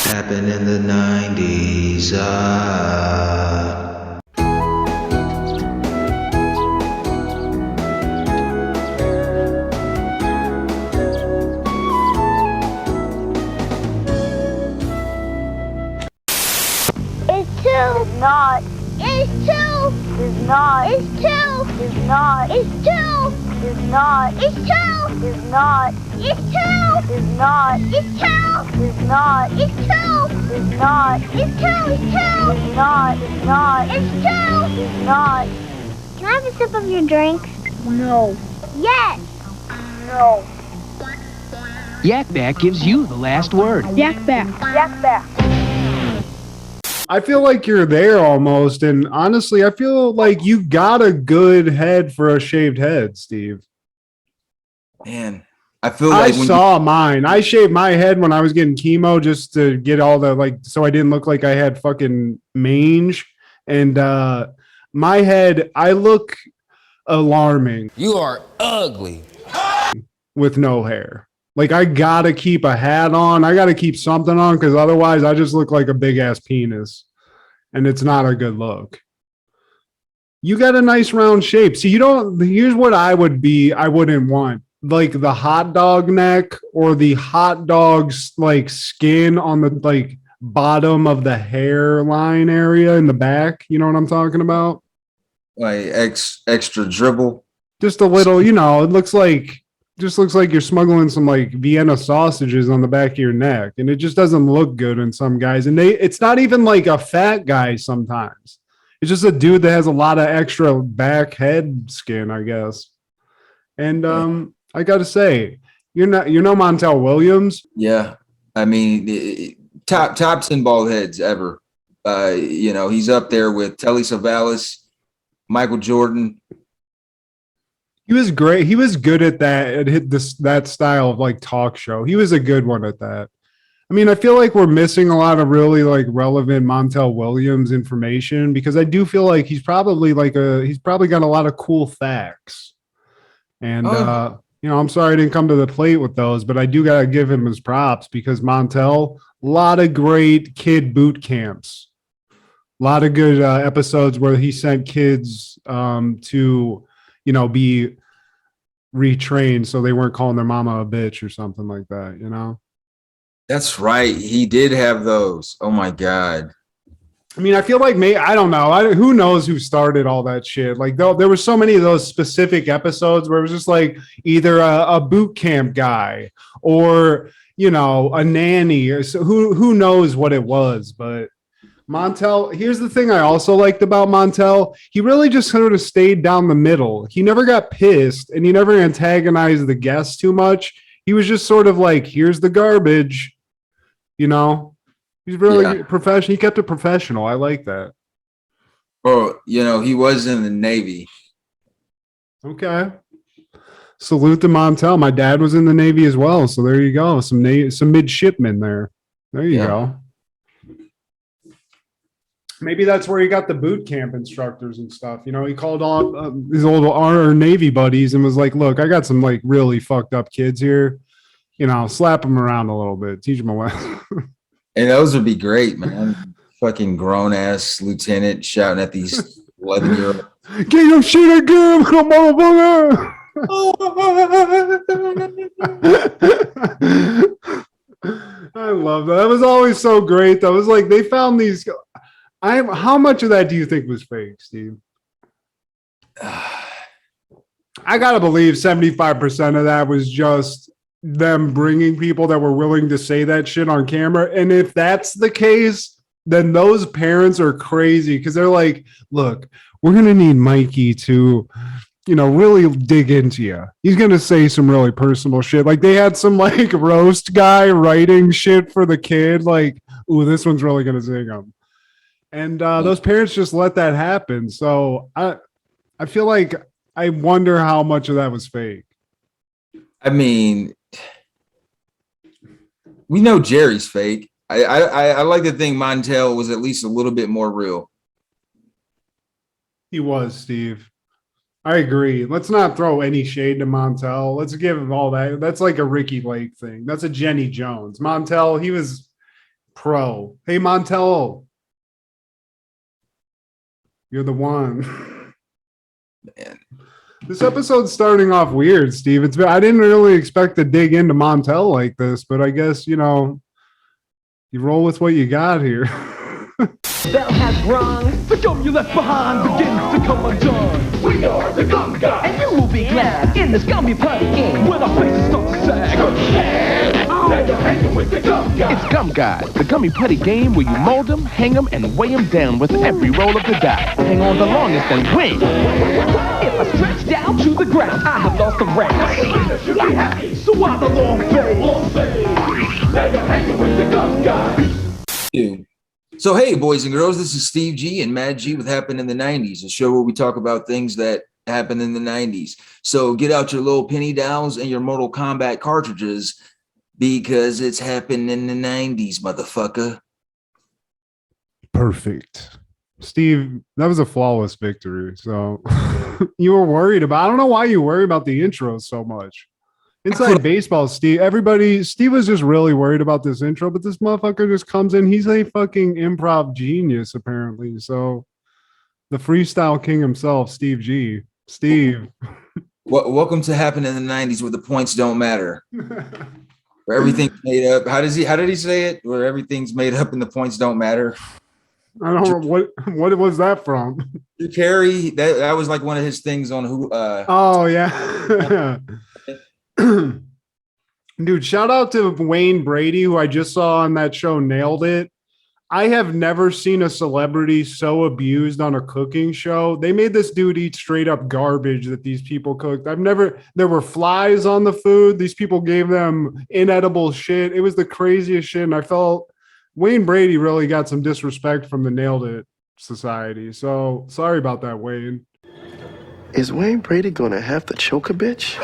Happened in the 90s. It's two. It's not. It's two. It's not. It's two. It's not. It's two. It's not. It's two. It's not. It's two. It's not. It's two. It's not. It's two. It's not. It's two. It's two. It's not. It's not. It's two. It's not. Can I have a sip of your drink? No. Yes. No. Yak Back gives you the last word. Yak back. Yak back. I feel like you're there almost. And honestly, I feel like you got a good head for a shaved head, Steve. Man, I feel I like saw mine. I shaved my head when I was getting chemo just to get all the, like, so I didn't look like I had fucking mange. And my head, I look alarming. You are ugly. With no hair. Like, I gotta keep a hat on. I gotta keep something on because otherwise I just look like a big ass penis. And it's not a good look. You got a nice round shape. See, you don't, here's what I wouldn't want. Like the hot dog neck or the hot dog's like skin on the like bottom of the hairline area in the back. You know what I'm talking about? like extra dribble. Just a little, it looks like you're smuggling some like Vienna sausages on the back of your neck, and it just doesn't look good in some guys. And it's not even like a fat guy sometimes. It's just a dude that has a lot of extra back head skin, I guess. And I got to say, you're no Montell Williams. Yeah, I mean, top 10 bald heads ever. He's up there with Telly Savalas, Michael Jordan. He was great. He was good at that. That style of like talk show. He was a good one at that. I mean, I feel like we're missing a lot of really like relevant Montell Williams information because I do feel like he's probably got a lot of cool facts. And I'm sorry I didn't come to the plate with those, but I do gotta give him his props because Montell, a lot of great kid boot camps, a lot of good episodes where he sent kids to be retrained so they weren't calling their mama a bitch or something like that, That's right. He did have those. Oh my God. I mean, I feel like I don't know. Who knows who started all that shit? Like, there were so many of those specific episodes where it was just like either a boot camp guy or, a nanny. Or so who knows what it was, but Montell, here's the thing I also liked about Montell. He really just sort of stayed down the middle. He never got pissed and he never antagonized the guests too much. He was just sort of like, here's the garbage, He's really professional. He kept it professional. I like that. Oh, he was in the Navy. Okay. Salute to Montell. My dad was in the Navy as well. So there you go. Some midshipmen there. There you go. Maybe that's where he got the boot camp instructors and stuff. He called on his old Navy buddies and was like, look, I got some like really fucked up kids here. Slap them around a little bit, teach them a lesson. And those would be great, man. Fucking grown ass lieutenant shouting at these 11-year-olds. Get your shit again, motherfucker. I love that. That was always so great. That was like they found these. How much of that do you think was fake, Steve? I gotta believe 75% of that was just them bringing people that were willing to say that shit on camera. And if that's the case, then those parents are crazy because they're like, look, we're gonna need Mikey to, really dig into you. He's gonna say some really personal shit. Like they had some like roast guy writing shit for the kid, like, ooh, this one's really gonna zing him. And those parents just let that happen. So I feel like I wonder how much of that was fake. I mean, we know Jerry's fake. I like to think Montell was at least a little bit more real. He was, Steve. I agree. Let's not throw any shade to Montell. Let's give him all that. That's like a Ricky Lake thing. That's a Jenny Jones. Montell, he was Pro. Hey, Montell. You're the one. Man. This episode's starting off weird, Steve. I didn't really expect to dig into Montell like this, but I guess, you roll with what you got here. Bell has rung. The gum you left behind begins to come undone. We are the Gum Guys, and you will be glad in this gummy party game when our faces start to sag. Now you're hanging with the Gum Guys. It's Gum Guys, the gummy putty game where you mold them, hang them, and weigh them down with every roll of the die. Hang on the longest and win. If I stretch down to the ground, I have lost the race. Should be happy. So why the long face? Now you're hanging with the Gum Guys. Dude. So, hey, boys and girls, this is Steve G and Mad G with Happened in the 90s, a show where we talk about things that happened in the 90s. So get out your little penny dowels and your Mortal Kombat cartridges because it's happened in the 90s, motherfucker. Perfect. Steve, that was a flawless victory. So you were worried about, I don't know why you worry about the intro so much. Inside baseball, Steve was just really worried about this intro, but this motherfucker just comes in. He's a fucking improv genius, apparently. So the freestyle king himself, Steve G. Steve. Welcome to Happen in the 90s where the points don't matter. Where everything's made up. How did he say it? Where everything's made up and the points don't matter. I don't know what was that from? Drew Carey, that was like one of his things on who oh yeah. Dude, shout out to Wayne Brady, who I just saw on that show, Nailed It. I have never seen a celebrity so abused on a cooking show. They made this dude eat straight up garbage that these people cooked. There were flies on the food. These people gave them inedible shit. It was the craziest shit. And I felt Wayne Brady really got some disrespect from the Nailed It Society. So sorry about that, Wayne. Is Wayne Brady gonna have to choke a bitch?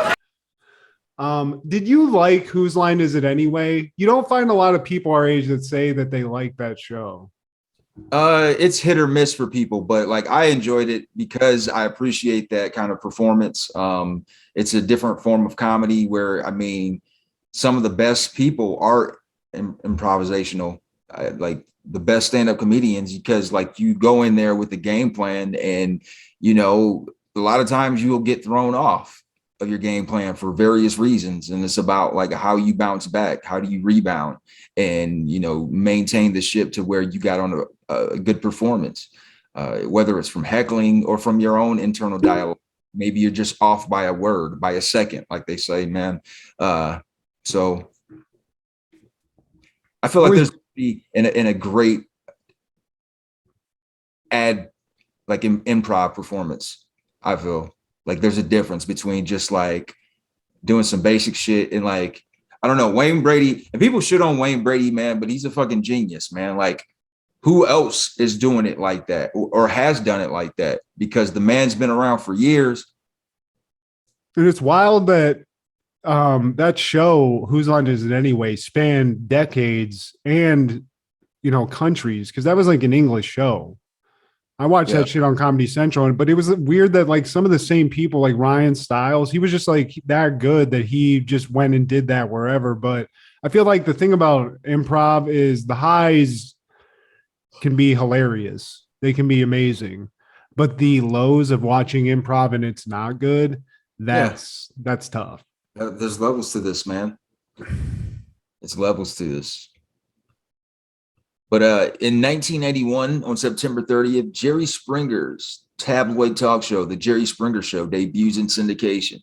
Did you like Whose Line Is It Anyway? You don't find a lot of people our age that say that they like that show. It's hit or miss for people, but like I enjoyed it because I appreciate that kind of performance. It's a different form of comedy where, I mean, some of the best people are improvisational, like the best stand-up comedians, because like you go in there with the game plan and, a lot of times you will get thrown off of your game plan for various reasons. And it's about like how you bounce back, how do you rebound and, maintain the ship to where you got on a good performance, whether it's from heckling or from your own internal dialogue. Maybe you're just off by a word, by a second, like they say, man. So I feel like there's be in a great improv performance. I feel like there's a difference between just like doing some basic shit and like, I don't know, Wayne Brady, and people shit on Wayne Brady, man, but he's a fucking genius, man. Like who else is doing it like that or has done it like that? Because the man's been around for years. And it's wild that that show, Whose Line Is It Anyway, spanned decades and, countries. Cause that was like an English show. I watched that shit on Comedy Central, but it was weird that like some of the same people, like Ryan Stiles, he was just like that good that he just went and did that wherever. But I feel like the thing about improv is the highs can be hilarious. They can be amazing, but the lows of watching improv and it's not good, that's tough. There's levels to this, man. It's levels to this. But in 1981, on September 30th, Jerry Springer's tabloid talk show, The Jerry Springer Show, debuts in syndication.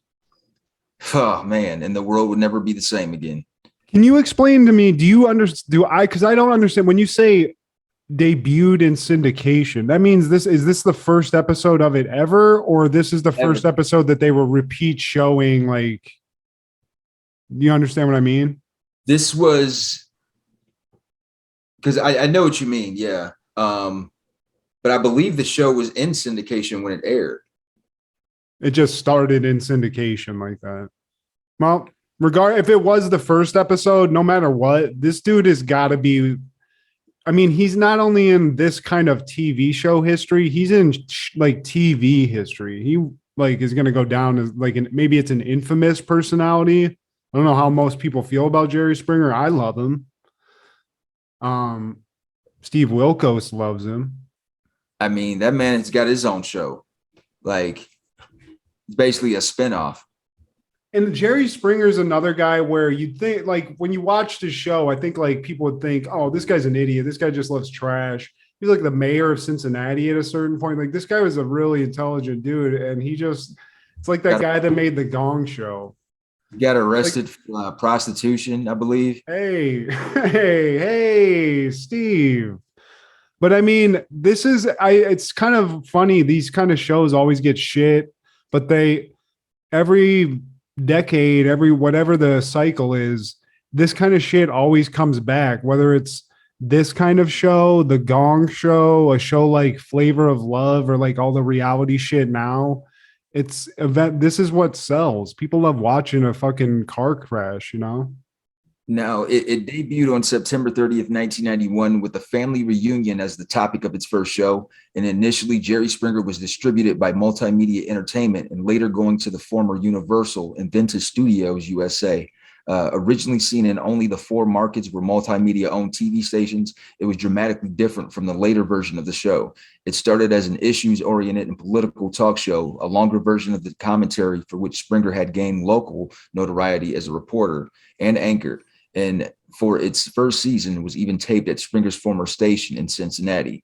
Oh, man, and the world would never be the same again. Can you explain to me, because I don't understand, when you say debuted in syndication, that means is this the first episode of it ever, or this is the first episode that they were repeat showing, like, do you understand what I mean? This was... Because I know what you mean, yeah. But I believe the show was in syndication when it aired. It just started in syndication like that. Well, if it was the first episode, no matter what, this dude has got to be. I mean, he's not only in this kind of TV show history, he's in like TV history. He like is going to go down as like maybe it's an infamous personality. I don't know how most people feel about Jerry Springer. I love him. Um, Steve Wilkos loves him. I mean, that man has got his own show. Like, it's basically a spinoff. And Jerry Springer's another guy where you'd think, like, when you watched his show, I think like people would think, oh, this guy's an idiot. This guy just loves trash. He's like the mayor of Cincinnati at a certain point. Like, this guy was a really intelligent dude, and it's like that guy that made the Gong Show. Got arrested for prostitution, I believe. Hey, Steve. But I mean, it's kind of funny. These kind of shows always get shit, but every decade, whatever the cycle is, this kind of shit always comes back, whether it's this kind of show, the Gong Show, a show like Flavor of Love, or like all the reality shit now. This is what sells. People love watching a fucking car crash, you know? Now, it debuted on September 30th, 1991, with a family reunion as the topic of its first show. And initially, Jerry Springer was distributed by Multimedia Entertainment and later going to the former Universal and then to Studios USA. Originally seen in only the 4 markets where Multimedia owned TV stations, it was dramatically different from the later version of the show. It started as an issues-oriented and political talk show, a longer version of the commentary for which Springer had gained local notoriety as a reporter and anchor. And for its first season, was even taped at Springer's former station in Cincinnati.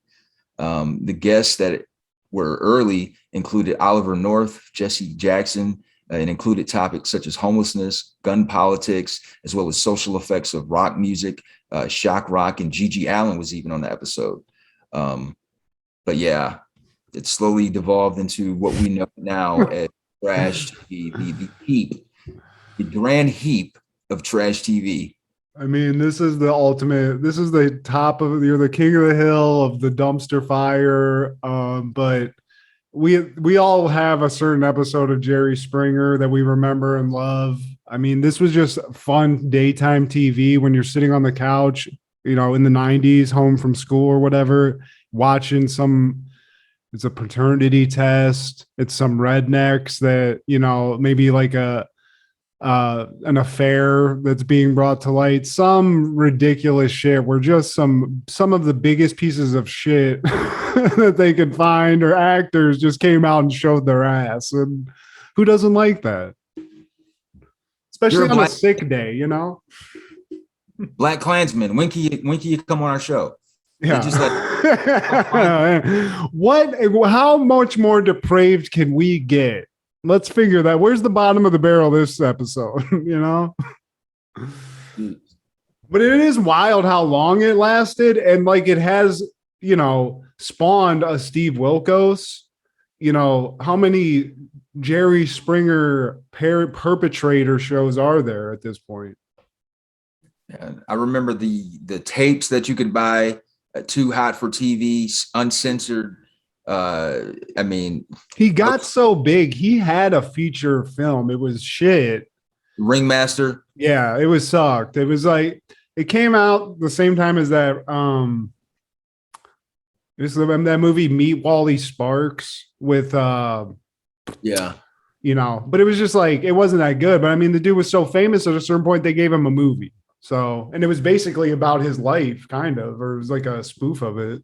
The guests that were early included Oliver North, Jesse Jackson, and included topics such as homelessness, gun politics, as well as social effects of rock music. Shock Rock and Gigi Allen was even on the episode. But yeah, it slowly devolved into what we know now as trash TV, the grand heap of trash TV. I mean, this is the ultimate. This is the top of. You're the king of the hill of the dumpster fire. But we all have a certain episode of Jerry Springer that we remember and love. I mean, this was just fun daytime TV when you're sitting on the couch, you know, in the 90s, home from school or whatever, watching it's a paternity test. It's some rednecks that, you know, maybe like an affair that's being brought to light, some ridiculous shit where just some of the biggest pieces of shit that they could find or actors just came out and showed their ass. And who doesn't like that? Especially on a sick day, you know? Black Klansman, when can you come on our show? Yeah. Just like, how much more depraved can we get? Let's figure that. Where's the bottom of the barrel this episode? You know? But it is wild how long it lasted. And like it has, you know, spawned a Steve Wilkos. You know, how many Jerry Springer perpetrator shows are there at this point? And I remember the tapes that you could buy, Too Hot for TV, uncensored. I mean, he got so big. He had a feature film. It was shit. Ringmaster. Yeah, it was sucked. It was like it came out the same time as that. That movie Meet Wally Sparks with yeah. You know, but it was just like it wasn't that good. But I mean, the dude was so famous at a certain point they gave him a movie. So, and it was basically about his life, kind of, or it was like a spoof of it.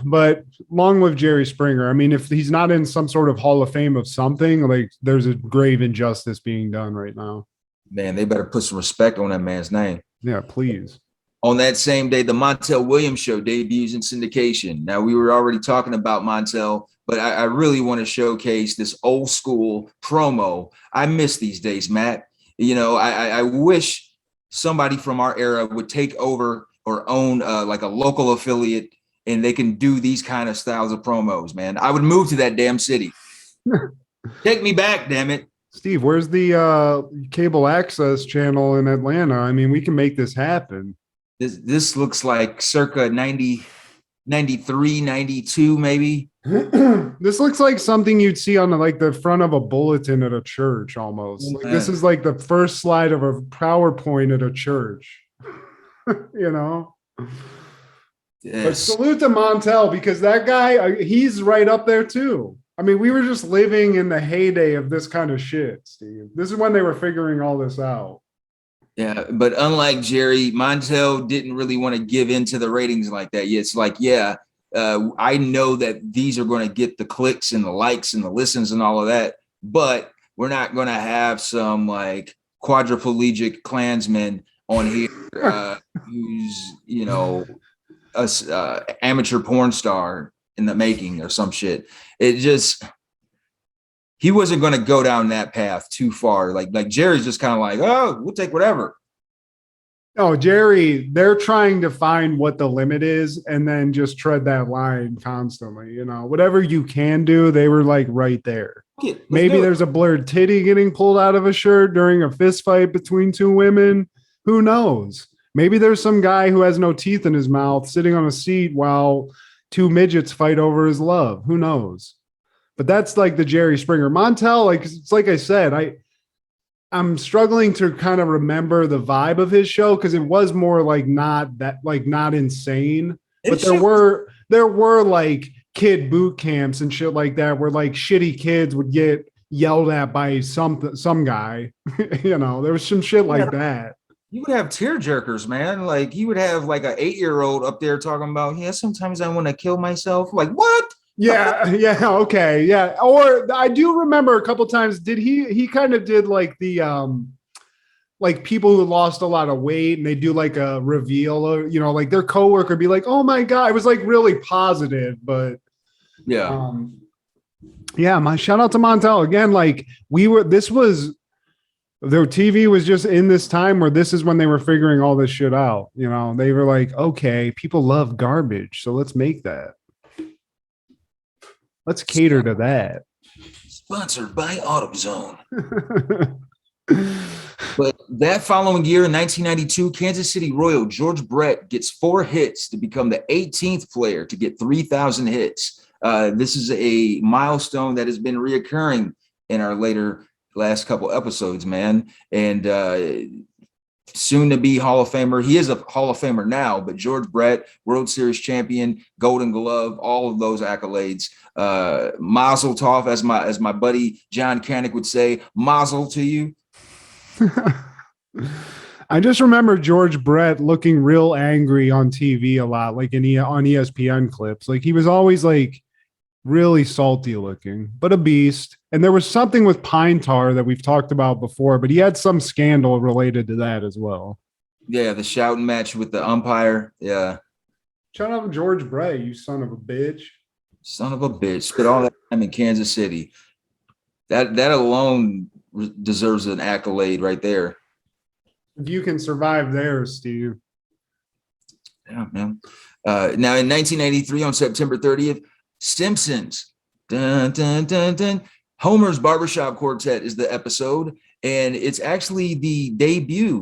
But long live Jerry Springer. I mean, if he's not in some sort of Hall of Fame of something, like there's a grave injustice being done right now. Man, they better put some respect on that man's name. Yeah, please. On that same day, the Montell Williams show debuts in syndication. Now, we were already talking about Montell, but I really want to showcase this old school promo. I miss these days, Matt. You know, I wish somebody from our era would take over or own like a local affiliate, and they can do these kind of styles of promos, man. I would move to that damn city. Take me back, damn it. Steve, where's the cable access channel in Atlanta? I mean, we can make this happen. This looks like circa 90, 93, 92, maybe. This looks like something you'd see on like the front of a bulletin at a church almost. Like, this is like the first slide of a PowerPoint at a church. You know? Yes. But salute to Montell, because that guy, he's right up there too. I mean, we were just living in the heyday of this kind of shit, Steve. This is when they were figuring all this out. Yeah, but unlike Jerry, Montell didn't really want to give in to the ratings like that. Yeah, it's like, yeah, I know that these are going to get the clicks and the likes and the listens and all of that, but we're not going to have some like quadriplegic Klansman on here who's, you know, a amateur porn star in the making or some shit. It just, he wasn't going to go down that path too far. Like Jerry's just kind of like, oh, we'll take whatever. Oh, Jerry, they're trying to find what the limit is and then just tread that line constantly. You know, whatever you can do, they were like right there. Maybe there's a blurred titty getting pulled out of a shirt during a fist fight between two women. Who knows? Maybe there's some guy who has no teeth in his mouth sitting on a seat while two midgets fight over his love. Who knows? But that's like the Jerry Springer. Montell, like it's like I said, I'm struggling to kind of remember the vibe of his show because it was more like not insane. But there were like kid boot camps and shit like that where like shitty kids would get yelled at by some guy. You know, there was some shit like that. You would have tear jerkers, man. Like you would have like an 8-year-old up there talking about, yeah, sometimes I want to kill myself. Like what? Yeah, okay, yeah. Or I do remember a couple times. Did he kind of did like the like people who lost a lot of weight and they do like a reveal, or you know, like their coworker be like, "Oh my god," it was like really positive, but yeah, yeah. My shout out to Montell again. Like their TV was just in this time where this is when they were figuring all this shit out. You know, they were like, okay, people love garbage, so let's make that. Let's cater to that. Sponsored by AutoZone. But that following year in 1992, Kansas City Royal George Brett gets 4 hits to become the 18th player to get 3,000 hits. This is a milestone that has been reoccurring in our last couple episodes, man. And soon to be Hall of Famer. He is a Hall of Famer now, but George Brett, World Series champion, Golden Glove, all of those accolades. Mazel tov, as my buddy John Canick would say, mazel to you. I just remember George Brett looking real angry on TV a lot, like on ESPN clips. Like he was always like really salty looking, but a beast. And there was something with pine tar that we've talked about before, but he had some scandal related to that as well. Yeah, the shouting match with the umpire. Yeah. Shut up, George Brett, you son of a bitch. Son of a bitch. Spent all that time in Kansas City. That alone deserves an accolade right there. If you can survive there, Steve. Yeah, man. Now in 1983, on September 30th, Simpsons. Dun, dun, dun, dun. Homer's Barbershop Quartet is the episode, and it's actually the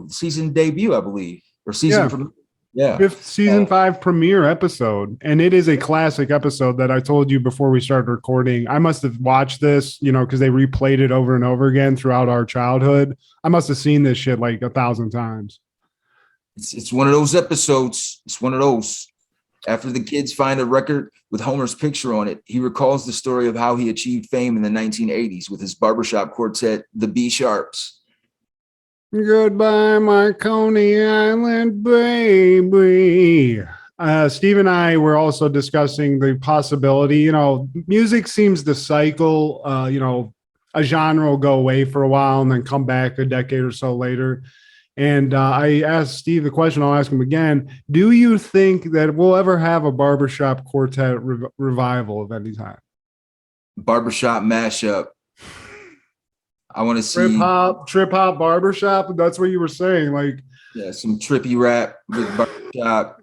season debut, I believe, or season. Yeah. 5th season 5 premiere episode. And it is a classic episode that I told you before we started recording. I must have watched this, you know, because they replayed it over and over again throughout our childhood. I must have seen this shit like 1,000 times. It's one of those episodes. It's one of those. After the kids find a record with Homer's picture on it, he recalls the story of how he achieved fame in the 1980s with his barbershop quartet, the B Sharps. Goodbye, my Coney Island baby. Steve and I were also discussing the possibility, you know, music seems to cycle, you know, a genre will go away for a while and then come back a decade or so later. And I asked Steve the question, I'll ask him again. Do you think that we'll ever have a barbershop quartet revival of any time? Barbershop mashup. I want to see trip hop barbershop. That's what you were saying. Like, yeah, some trippy rap with barbershop,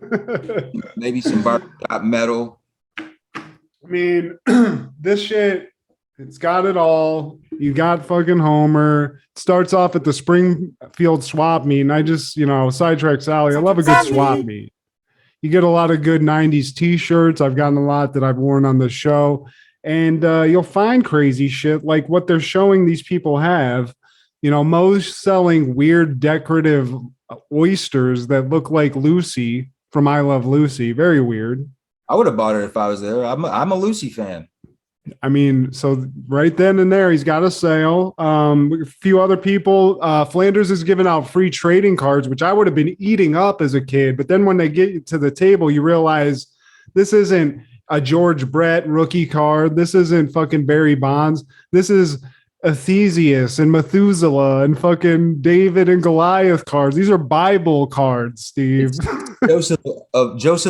maybe some barbershop metal. I mean, this shit, it's got it all. You got fucking Homer. It starts off at the Springfield swap meet. And I just, you know, sidetrack Sally. I love a good swap meet. You get a lot of good 90s t-shirts. I've gotten a lot that I've worn on the show. And you'll find crazy shit like what they're showing these people have. You know, Moe's selling weird decorative oysters that look like Lucy from I Love Lucy. Very weird. I would have bought it if I was there. I'm a Lucy fan. I mean, so right then and there, he's got a sale. A few other people. Flanders is giving out free trading cards, which I would have been eating up as a kid. But then when they get to the table, you realize this isn't a George Brett rookie card. This isn't fucking Barry Bonds. This is Theseus and Methuselah and fucking David and Goliath cards. These are Bible cards, Steve. Joseph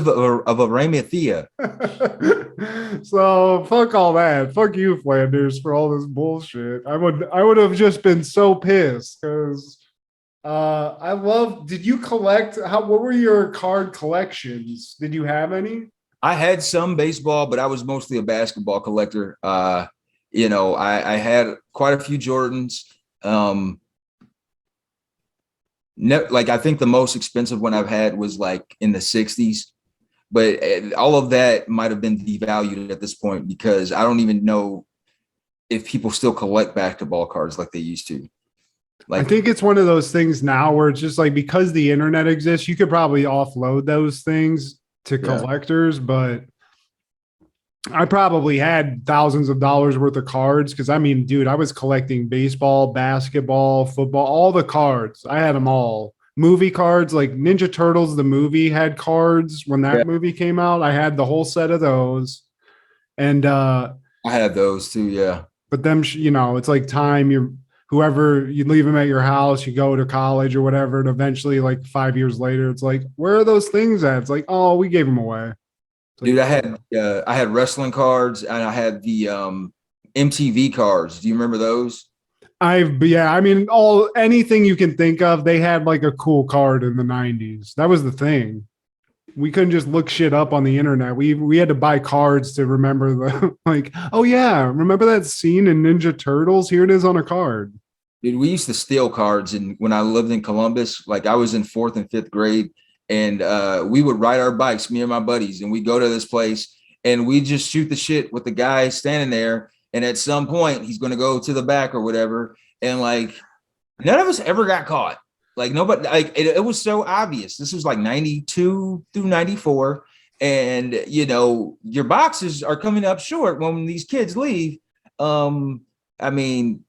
of Arimathea. So fuck all that. Fuck you, Flanders, for all this bullshit. I would have just been so pissed because I love. Did you collect? What were your card collections? Did you have any? I had some baseball, but I was mostly a basketball collector. You know, I had quite a few Jordans. Like I think the most expensive one I've had was like in the 60s, but all of that might have been devalued at this point because I don't even know if people still collect basketball cards like they used to. Like, I think it's one of those things now where it's just like because the internet exists, you could probably offload those things to collectors, but I probably had thousands of dollars worth of cards because I mean, dude, I was collecting baseball, basketball, football, all the cards. I had them all. Movie cards like Ninja Turtles, the movie had cards when that movie came out. I had the whole set of those. And I had those too, yeah. But them, you know, it's like time whoever you leave them at your house, you go to college or whatever, and eventually like 5 years later, it's like, where are those things at? It's like, oh, we gave them away. Dude, I had wrestling cards and I had the MTV cards. Do you remember those? I mean, anything you can think of, they had like a cool card in the 90s. That was the thing. We couldn't just look shit up on the internet. We had to buy cards to remember the like, oh yeah, remember that scene in Ninja Turtles? Here it is on a card. Dude, we used to steal cards when I lived in Columbus. Like I was in 4th and 5th grade. And we would ride our bikes, me and my buddies, and we go to this place and we just shoot the shit with the guy standing there. And at some point, he's going to go to the back or whatever. And like, none of us ever got caught. Like nobody, like it was so obvious. This was like 92 through 94. And, you know, your boxes are coming up short when these kids leave. I mean,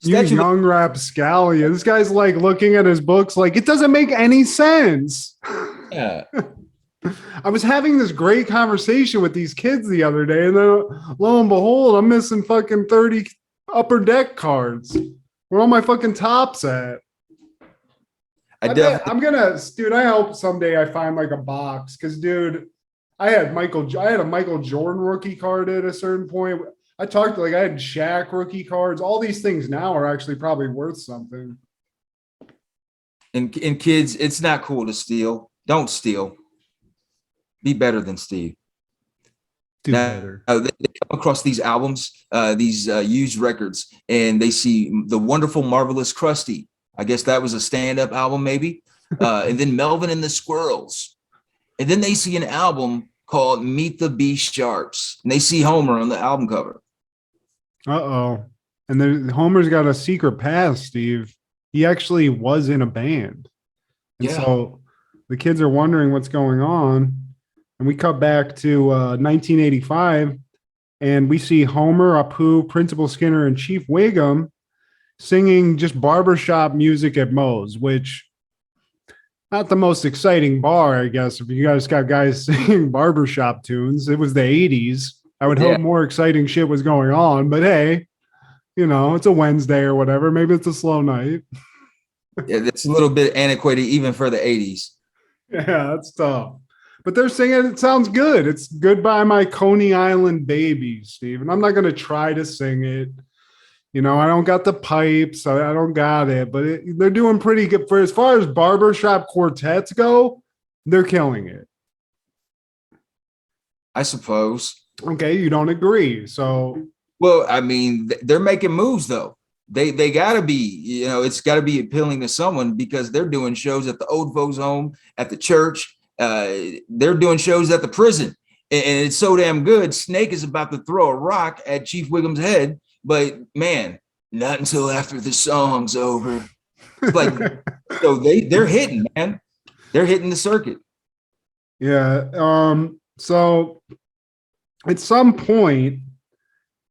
you young rapscallion. This guy's like looking at his books like it doesn't make any sense. Yeah. I was having this great conversation with these kids the other day, and then lo and behold, I'm missing fucking 30 upper deck cards. Where all my fucking tops at? I'm gonna, dude. I hope someday I find like a box because, dude, I had a Michael Jordan rookie card at a certain point. I had Shaq rookie cards. All these things now are actually probably worth something. And kids, it's not cool to steal. Don't steal. Be better than Steve. Do better. They come across these albums, these used records, and they see the wonderful, marvelous Krusty. I guess that was a stand-up album, maybe. And then Melvin and the Squirrels. And then they see an album called Meet the Beast Sharks, and they see Homer on the album cover. Uh-oh. And then Homer's got a secret past, Steve. He actually was in a band. And so the kids are wondering what's going on. And we cut back to 1985, and we see Homer, Apu, Principal Skinner, and Chief Wiggum singing just barbershop music at Moe's, which not the most exciting bar, I guess. If you guys got guys singing barbershop tunes, it was the 80s. I would hope more exciting shit was going on, but hey, you know, it's a Wednesday or whatever. Maybe it's a slow night. Yeah, it's a little bit antiquated even for the 80s. Yeah, that's tough. But they're singing, it sounds good. It's Goodbye My Coney Island Baby, Steve. And I'm not going to try to sing it. You know, I don't got the pipes. I don't got it. But they're doing pretty good. For as far as barbershop quartets go, they're killing it. I suppose. Okay, you don't agree. So, well, I mean, they're making moves, though. They got to be, you know, it's got to be appealing to someone because they're doing shows at the old folks' home, at the church. They're doing shows at the prison. And it's so damn good. Snake is about to throw a rock at Chief Wiggum's head. But, man, not until after the song's over. Like, so they're hitting, man. They're hitting the circuit. Yeah. So at some point,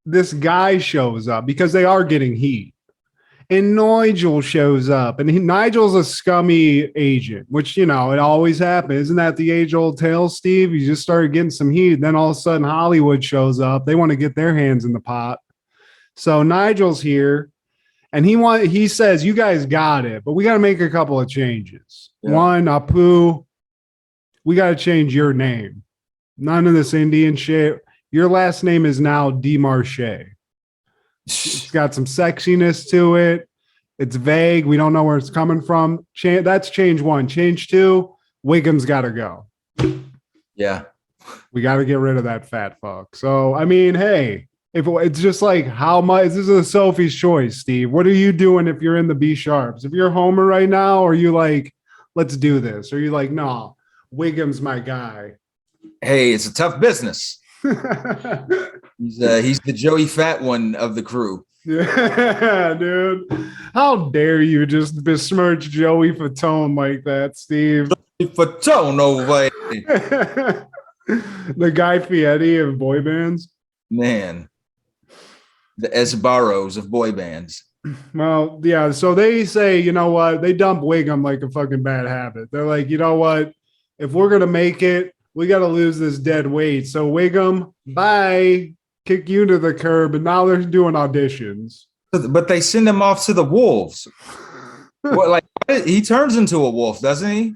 this guy shows up because they are getting heat. And Nigel shows up, and Nigel's a scummy agent, which, it always happens. Isn't that the age-old tale, Steve? You just started getting some heat. Then all of a sudden Hollywood shows up. They want to get their hands in the pot. So Nigel's here, and he says, you guys got it, but we got to make a couple of changes. Yeah. One, Apu, we got to change your name. None of this Indian shit. Your last name is now DeMarche. It's got some sexiness to it. It's vague. We don't know where it's coming from. That's change one. Change two, Wiggum's got to go. Yeah. We got to get rid of that fat fuck. So, I mean, hey, if it's just like how much, this is a Sophie's choice, Steve. What are you doing if you're in the B Sharps? If you're Homer right now, are you like, let's do this? Or are you like, no, Wiggum's my guy? Hey, it's a tough business. He's the Joey Fat one of the crew. Yeah, dude. How dare you just besmirch Joey Fatone like that, Steve? Fatone over the Guy Fieri of boy bands. Man, the Esbarros of boy bands. Well, yeah. So they say, you know what? They dump Wiggum like a fucking bad habit. They're like, you know what? If we're gonna make it, we got to lose this dead weight. So Wiggum, bye. Kick you to the curb, and now they're doing auditions. But they send him off to the wolves. What, like he turns into a wolf, doesn't he?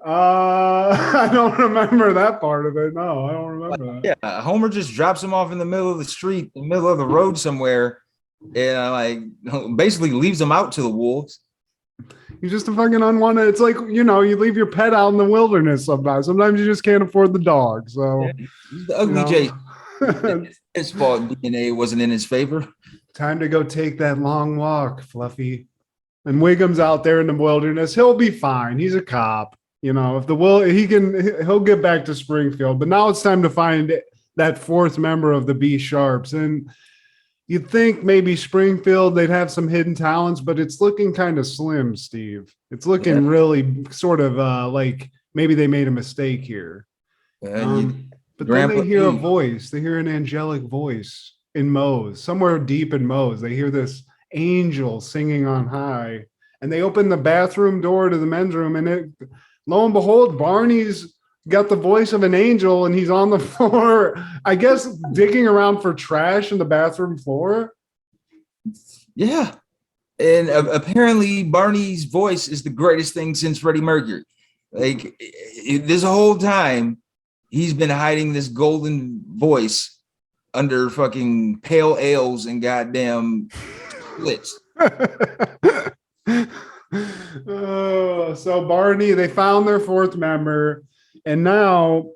I don't remember that part of it. No, I don't remember that. Yeah, Homer just drops him off in the middle of the street, in the middle of the road somewhere, and basically leaves him out to the wolves. You're just a fucking unwanted. It's like, you leave your pet out in the wilderness sometimes. Sometimes you just can't afford the dog. So yeah, he's the ugly Jay. His fault DNA wasn't in his favor. Time to go take that long walk, Fluffy. And Wiggum's out there in the wilderness. He'll be fine. He's a cop. If he'll get back to Springfield. But now it's time to find that fourth member of the B Sharps. And you'd think maybe Springfield, they'd have some hidden talents, but it's looking kind of slim, Steve. It's looking really sort of like maybe they made a mistake here. But then they hear a voice. They hear an angelic voice in Moe's, somewhere deep in Moe's. They hear this angel singing on high, and they open the bathroom door to the men's room, and lo and behold, Barney's got the voice of an angel, and he's on the floor, I guess, digging around for trash in the bathroom floor. Yeah. And apparently Barney's voice is the greatest thing since Freddie Mercury. Like this whole time, he's been hiding this golden voice under fucking pale ales and goddamn splits. So Barney, they found their fourth member, and now,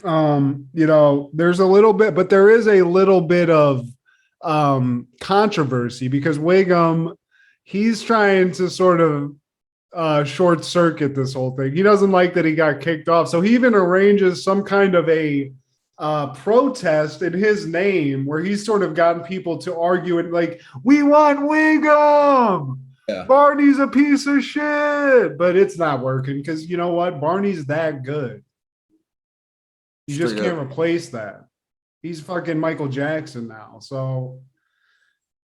there's a little bit, but there is a little bit of controversy because Wiggum, he's trying to sort of short circuit this whole thing. He doesn't like that he got kicked off. So he even arranges some kind of a protest in his name where he's sort of gotten people to argue and like, we want Wiggum. Yeah. Barney's a piece of shit, but it's not working because you know what? Barney's that good. You just can't replace that. He's fucking Michael Jackson now. So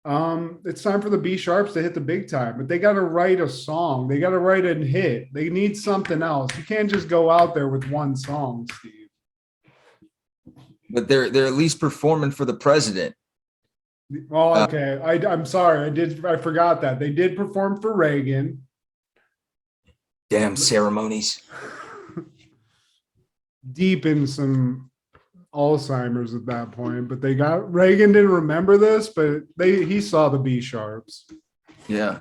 it's time for the B Sharps to hit the big time, but they got to write a song. They got to write a hit. They need something else. You can't just go out there with one song, Steve. But they're at least performing for the president. Well, okay. I'm sorry. I forgot that. They did perform for Reagan. Damn ceremonies. Deep in some Alzheimer's at that point, but Reagan didn't remember this, but he saw the B Sharps. Yeah.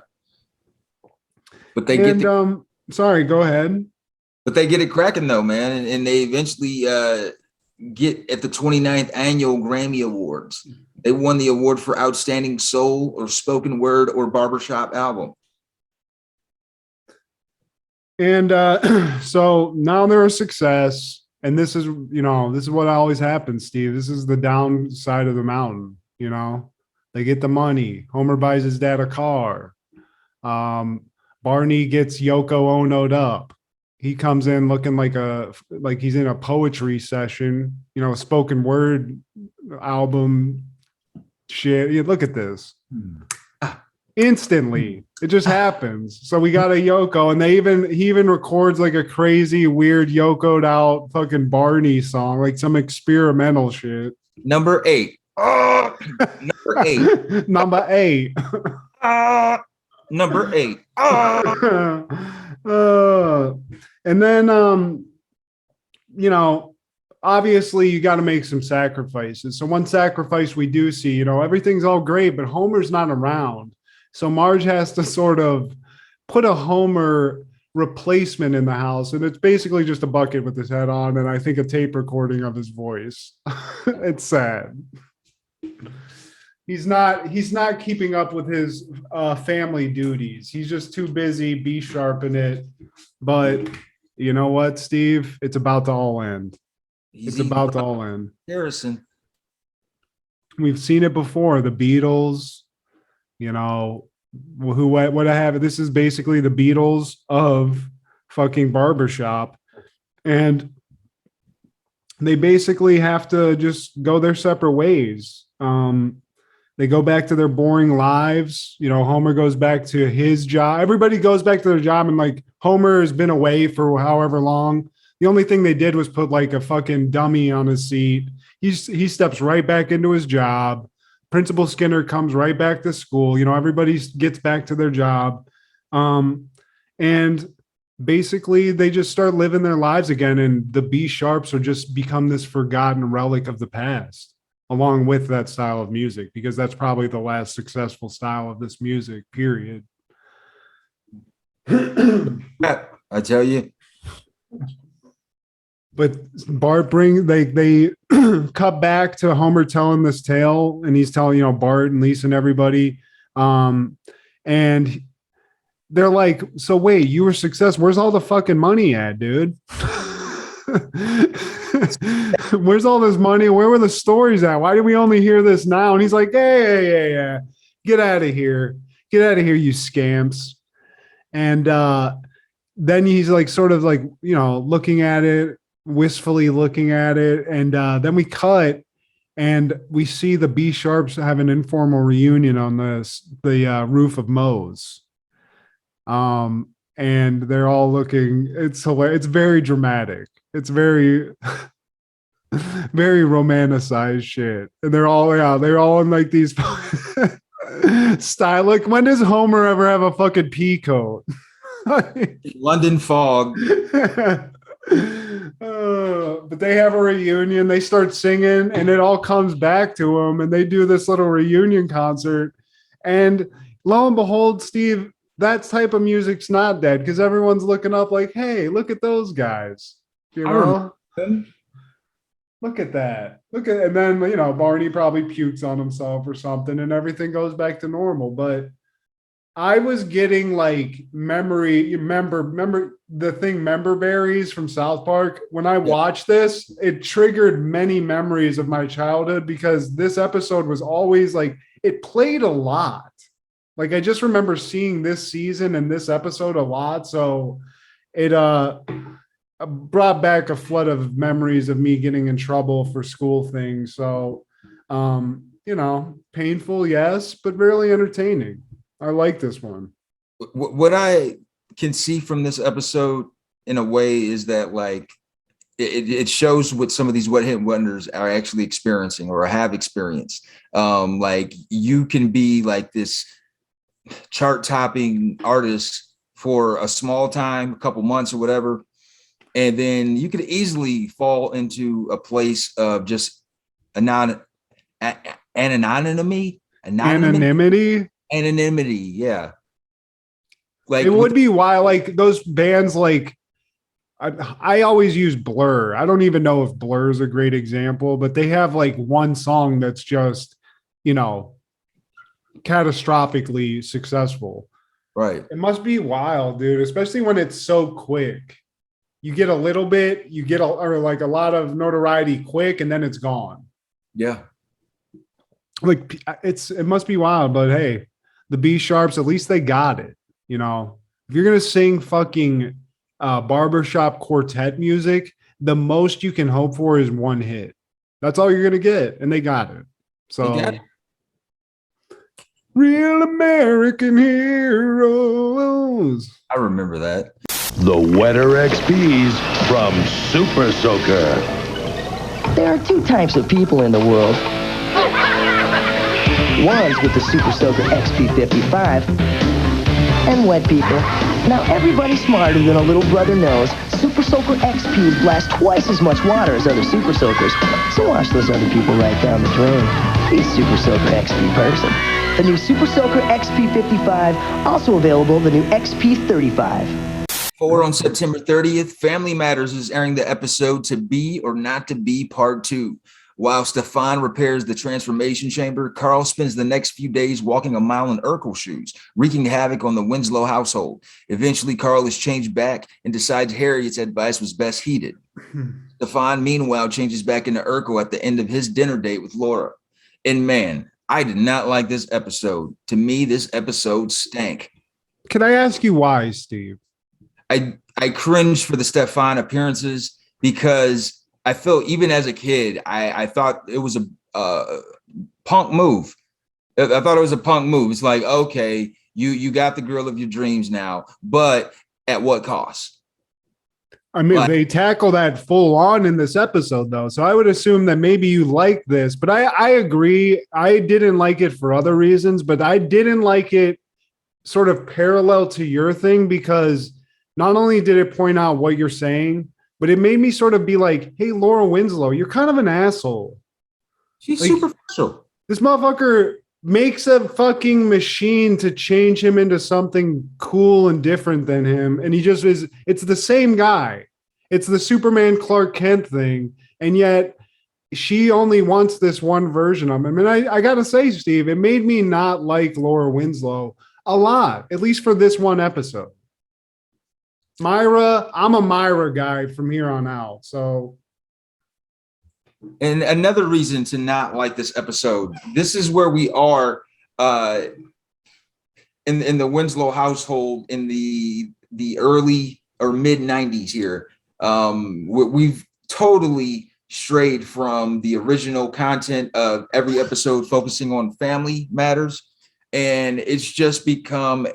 But sorry, go ahead. But they get it cracking though, man. And they eventually get at the 29th annual Grammy Awards. They won the award for Outstanding Soul or Spoken Word or Barbershop Album. And so now they're a success. And this is what always happens, Steve. This is the downside of the mountain. They get the money. Homer buys his dad a car. Barney gets Yoko Ono'd up. he comes in looking like he's in a poetry session, spoken word album shit. Yeah, look at this. Instantly, it just happens. So we got a Yoko, and he even records like a crazy, weird Yoko'd out fucking Barney song, like some experimental shit. Number 8. Oh, number 8. Number 8. Number 8. And then obviously you got to make some sacrifices. So one sacrifice we do see, everything's all great, but Homer's not around. So Marge has to sort of put a Homer replacement in the house, and it's basically just a bucket with his head on, and I think a tape recording of his voice. It's sad. He's not keeping up with his family duties. He's just too busy B-sharping it. But you know what, Steve? It's about to all end. It's about to all end. Harrison. We've seen it before. The Beatles, what I have. This is basically the Beatles of fucking Barbershop. And they basically have to just go their separate ways. They go back to their boring lives. Homer goes back to his job. Everybody goes back to their job, and like Homer has been away for however long. The only thing they did was put like a fucking dummy on his seat. He steps right back into his job. Principal Skinner comes right back to school. Everybody gets back to their job. And basically they just start living their lives again. And the B sharps are just become this forgotten relic of the past, along with that style of music, because that's probably the last successful style of this music, period. I tell you. But Bart they cut back to Homer telling this tale, and he's telling, Bart and Lisa and everybody. And they're like, so wait, you were successful. Where's all the fucking money at, dude? Where's all this money? Where were the stories at? Why do we only hear this now? And he's like, hey, get out of here. Get out of here, you scamps. And then he's like, sort of like, looking at it, wistfully looking at it. And then we cut and we see the B sharps have an informal reunion on the roof of Moe's. And they're all looking, it's hilarious. It's very dramatic. It's very, very romanticized shit. And they're all in like these style. Like, when does Homer ever have a fucking pea coat? London fog. But they have a reunion. They start singing, and it all comes back to them. And they do this little reunion concert. And lo and behold, Steve, that type of music's not dead, because everyone's looking up like, hey, look at those guys. Look at that. And then, Barney probably pukes on himself or something, and everything goes back to normal. But I was getting like remember the thing, member berries from South Park. When I watched this, it triggered many memories of my childhood, because this episode was always like, it played a lot. Like, I just remember seeing this season and this episode a lot. So it brought back a flood of memories of me getting in trouble for school things. So, painful, yes, but really entertaining. I like this one. What I can see from this episode in a way is that like it shows what some of these what hit wonders are actually experiencing or have experienced. Like, you can be like this chart topping artist for a small time, a couple months or whatever, and then you could easily fall into a place of just anonymity. Yeah, like, it would be wild. Like, those bands, like I always use Blur. I don't even know if Blur is a great example, but they have like one song that's just catastrophically successful. Right. It must be wild, dude, especially when it's so quick. You get a little bit, or like a lot of notoriety quick, and then it's gone. Yeah. Like, it must be wild, but hey, the B sharps, at least they got it. If you're gonna sing fucking Barbershop Quartet music, the most you can hope for is one hit. That's all you're gonna get, and they got it. So, real American heroes. I remember that. The Wetter XPs from Super Soaker. There are two types of people in the world. Ones with the Super Soaker XP55 and wet people. Now everybody's smarter than a little brother knows. Super Soaker XPs blast twice as much water as other Super Soakers. So wash those other people right down the drain. Be a Super Soaker XP person. The new Super Soaker XP55, also available the new XP35. On September 30th, Family Matters is airing the episode To Be or Not to Be Part 2. While Stefan repairs the transformation chamber, Carl spends the next few days walking a mile in Urkel shoes, wreaking havoc on the Winslow household. Eventually, Carl is changed back and decides Harriet's advice was best heeded. Stefan, meanwhile, changes back into Urkel at the end of his dinner date with Laura. And man, I did not like this episode. To me, this episode stank. Can I ask you why, Steve? I cringed for the Stefan appearances because I felt even as a kid, I thought it was a punk move. I thought it was a punk move. It's like, okay, you got the girl of your dreams now, but at what cost? I mean, they tackle that full on in this episode, though. So I would assume that maybe you like this, but I agree. I didn't like it for other reasons, but I didn't like it sort of parallel to your thing because not only did it point out what you're saying, but it made me sort of be like, hey, Laura Winslow, you're kind of an asshole. She's like, superficial. This motherfucker makes a fucking machine to change him into something cool and different than him. And he just is, it's the same guy. It's the Superman Clark Kent thing. And yet she only wants this one version of him. And I got to say, Steve, it made me not like Laura Winslow a lot, at least for this one episode. Myra, I'm a Myra guy from here on out. So, and another reason to not like this episode, this is where we are in the Winslow household in the early or mid 90s here. We've totally strayed from the original content of every episode focusing on family matters. And it's just become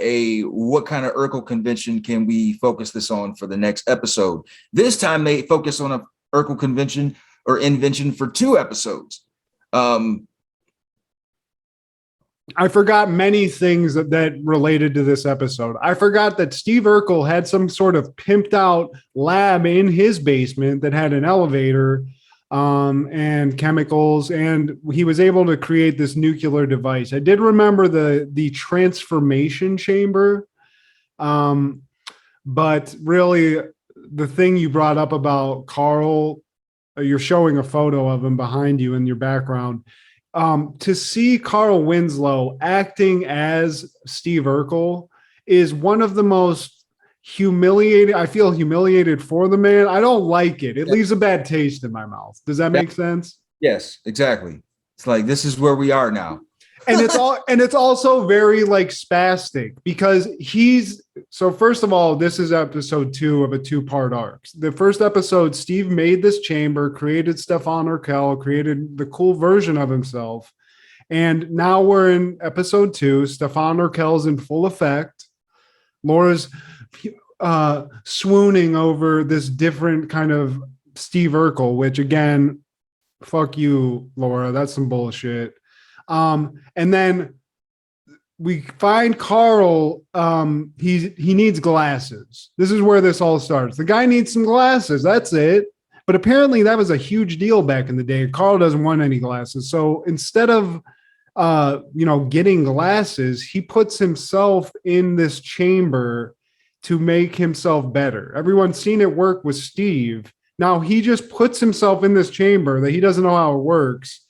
what kind of Urkel convention can we focus this on for the next episode? This time they focus on a Urkel convention or invention for 2 episodes. I forgot many things that related to this episode. I forgot that Steve Urkel had some sort of pimped out lab in his basement that had an elevator and chemicals, and he was able to create this nuclear device. I did remember the transformation chamber, but really the thing you brought up about Carl, you're showing a photo of him behind you in your background. To see Carl Winslow acting as Steve Urkel is one of the most humiliated. I feel humiliated for the man. I don't like it. It leaves a bad taste in my mouth. Does that make sense? Yes, exactly. It's like, this is where we are now. And it's also very like spastic because so first of all, this is episode 2 of a 2-part arc. The first episode, Steve made this chamber, created Stefan Urkel, created the cool version of himself. And now we're in episode 2. Stefan Urkel's in full effect. Laura's swooning over this different kind of Steve Urkel, which again, fuck you, Laura. That's some bullshit. And then we find Carl. He needs glasses. This is where this all starts. The guy needs some glasses. That's it. But apparently that was a huge deal back in the day. Carl doesn't want any glasses. So instead of getting glasses, he puts himself in this chamber to make himself better. Everyone's seen it work with Steve. Now he just puts himself in this chamber that he doesn't know how it works.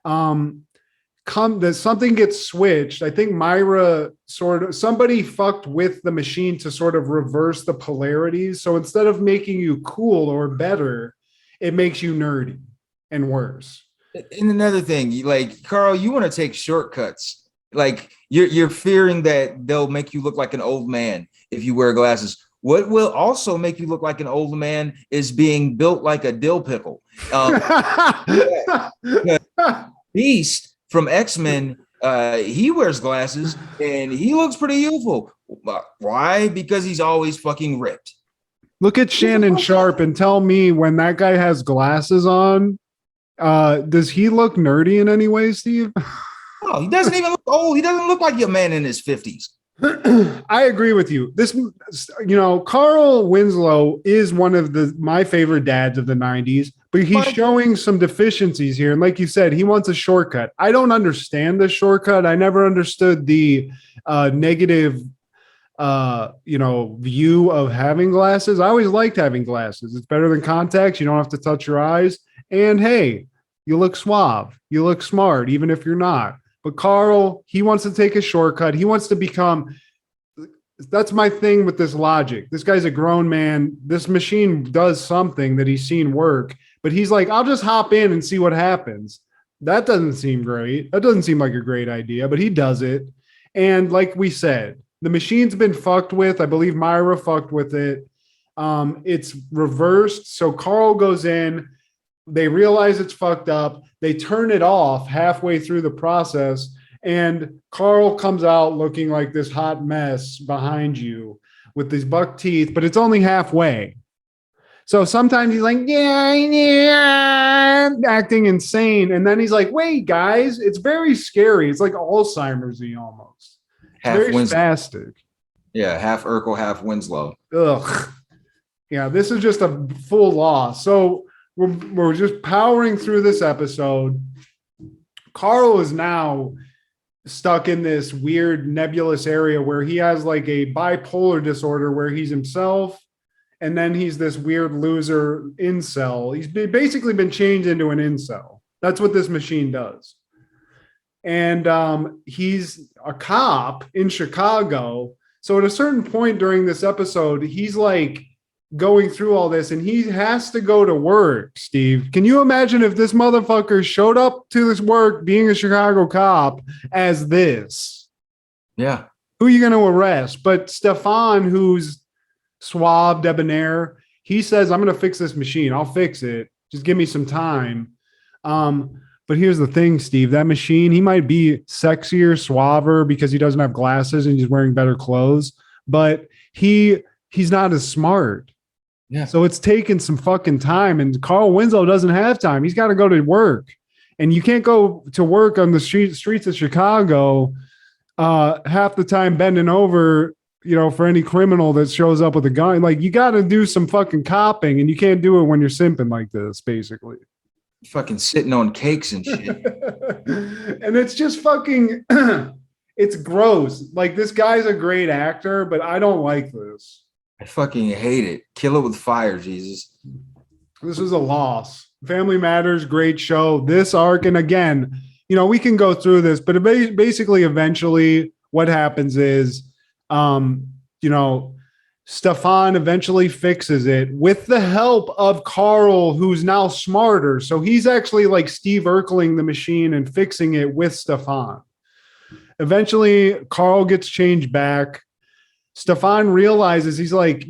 That something gets switched. I think Myra somebody fucked with the machine to sort of reverse the polarities. So instead of making you cool or better, it makes you nerdy and worse. And another thing, Carl, you want to take shortcuts. Like you're fearing that they'll make you look like an old man if you wear glasses. What will also make you look like an old man is being built like a dill pickle. Beast from X-Men, he wears glasses and he looks pretty youthful. Why? Because he's always fucking ripped. Look at Shannon Sharp and tell me when that guy has glasses on, does he look nerdy in any way, Steve? Oh, he doesn't even look old. He doesn't look like a man in his 50s. I agree with you. This, Carl Winslow is one of my favorite dads of the 90s, but he's showing some deficiencies here. And like you said, he wants a shortcut. I don't understand the shortcut. I never understood the negative view of having glasses. I always liked having glasses. It's better than contacts. You don't have to touch your eyes. And hey, you look suave. You look smart, even if you're not. But Carl, he wants to take a shortcut. He wants to become, that's my thing with this logic. This guy's a grown man. This machine does something that he's seen work, but he's like, I'll just hop in and see what happens. That doesn't seem great. That doesn't seem like a great idea, but he does it. And like we said, the machine's been fucked with. I believe Myra fucked with it. It's reversed. So Carl goes in. They realize it's fucked up. They turn it off halfway through the process, and Carl comes out looking like this hot mess behind you with these buck teeth, but it's only halfway. So sometimes he's like, yeah, acting insane. And then he's like, wait, guys, it's very scary. It's like Alzheimer's-y almost. Half very Winslow. spastic. Yeah, half Urkel, half Winslow. Ugh. Yeah, this is just a full loss. So we're just powering through this episode. Carl is now stuck in this weird nebulous area where he has like a bipolar disorder where he's himself and then he's this weird loser incel. He's basically been changed into an incel. That's what this machine does. And he's a cop in Chicago. So at a certain point during this episode, he's like going through all this and he has to go to work. Steve, can you imagine if this motherfucker showed up to this work being a Chicago cop as this? Yeah. Who are you going to arrest? But Stefan, who's suave, debonair, he says, I'm going to fix this machine. I'll fix it. Just give me some time. But here's the thing, Steve, that machine, he might be sexier, suaver because he doesn't have glasses and he's wearing better clothes, but he's not as smart. Yeah. So it's taken some fucking time, and Carl Winslow doesn't have time. He's got to go to work, and you can't go to work on the streets of Chicago half the time bending over, for any criminal that shows up with a gun. Like, you got to do some fucking copping, and you can't do it when you're simping like this, basically. Fucking sitting on cakes and shit. And it's just fucking, it's gross. Like, this guy's a great actor, but I don't like this. I fucking hate it. Kill it with fire, Jesus. This is a loss. Family Matters, great show. This arc, and again, we can go through this, but basically, eventually, what happens is, Stefan eventually fixes it with the help of Carl, who's now smarter. So he's actually like Steve Urkeling the machine and fixing it with Stefan. Eventually, Carl gets changed back. Stefan realizes, he's like,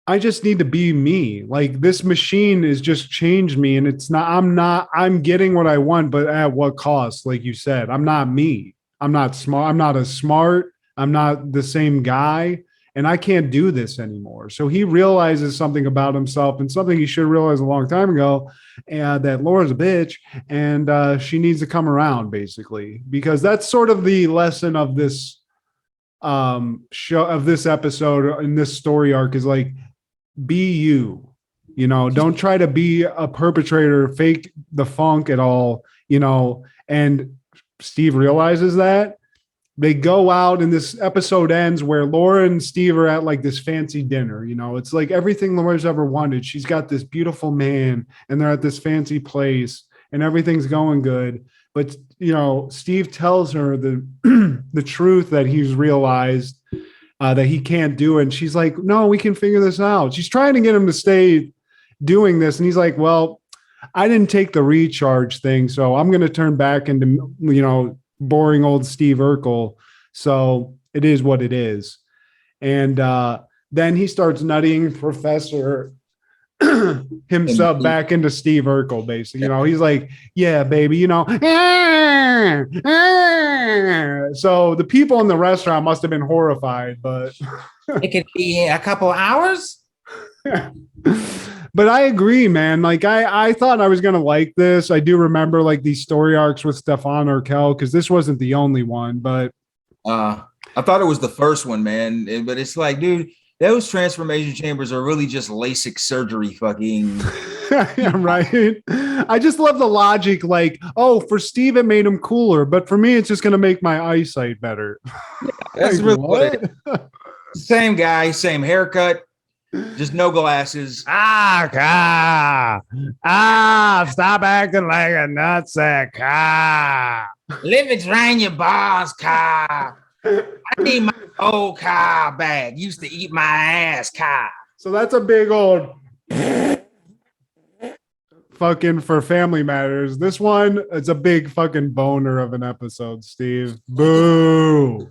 I just need to be me. Like, this machine has just changed me, and I'm getting what I want, but at what cost? Like you said, I'm not me. I'm not smart. I'm not as smart. I'm not the same guy, and I can't do this anymore. So he realizes something about himself, and something he should realize a long time ago, that Laura's a bitch, and she needs to come around, basically, because that's sort of the lesson of this show, of this episode, in this story arc, is like, be you. Don't try to be a perpetrator, fake the funk at all. And Steve realizes that. They go out, and this episode ends where Laura and Steve are at like this fancy dinner. It's like everything Laura's ever wanted. She's got this beautiful man, and they're at this fancy place, and everything's going good. But, Steve tells her the the truth that he's realized, that he can't do it. And she's like, no, we can figure this out. She's trying to get him to stay doing this. And he's like, well, I didn't take the recharge thing, so I'm going to turn back into, boring old Steve Urkel. So it is what it is. And then he starts nutting Professor himself back into Steve Urkel, basically. You know, he's like, yeah, baby, you know. So the people in the restaurant must have been horrified, but it could be a couple hours. But I agree, man. Like I thought I was gonna like this. I do remember like these story arcs with Stefan Urkel, because this wasn't the only one, but I thought it was the first one, man. But it's like, dude, those transformation chambers are really just LASIK surgery fucking. Yeah, right. I just love the logic, like, oh, for Steve it made him cooler, but for me it's just gonna make my eyesight better. That's Like, really what? Same guy, same haircut. Just no glasses. Stop acting like a nutsack. Let me drain your balls, car. I need my old car back. Used to eat my ass, car. So that's a big old fucking for Family Matters. This one, it's a big fucking boner of an episode, Steve. Boo.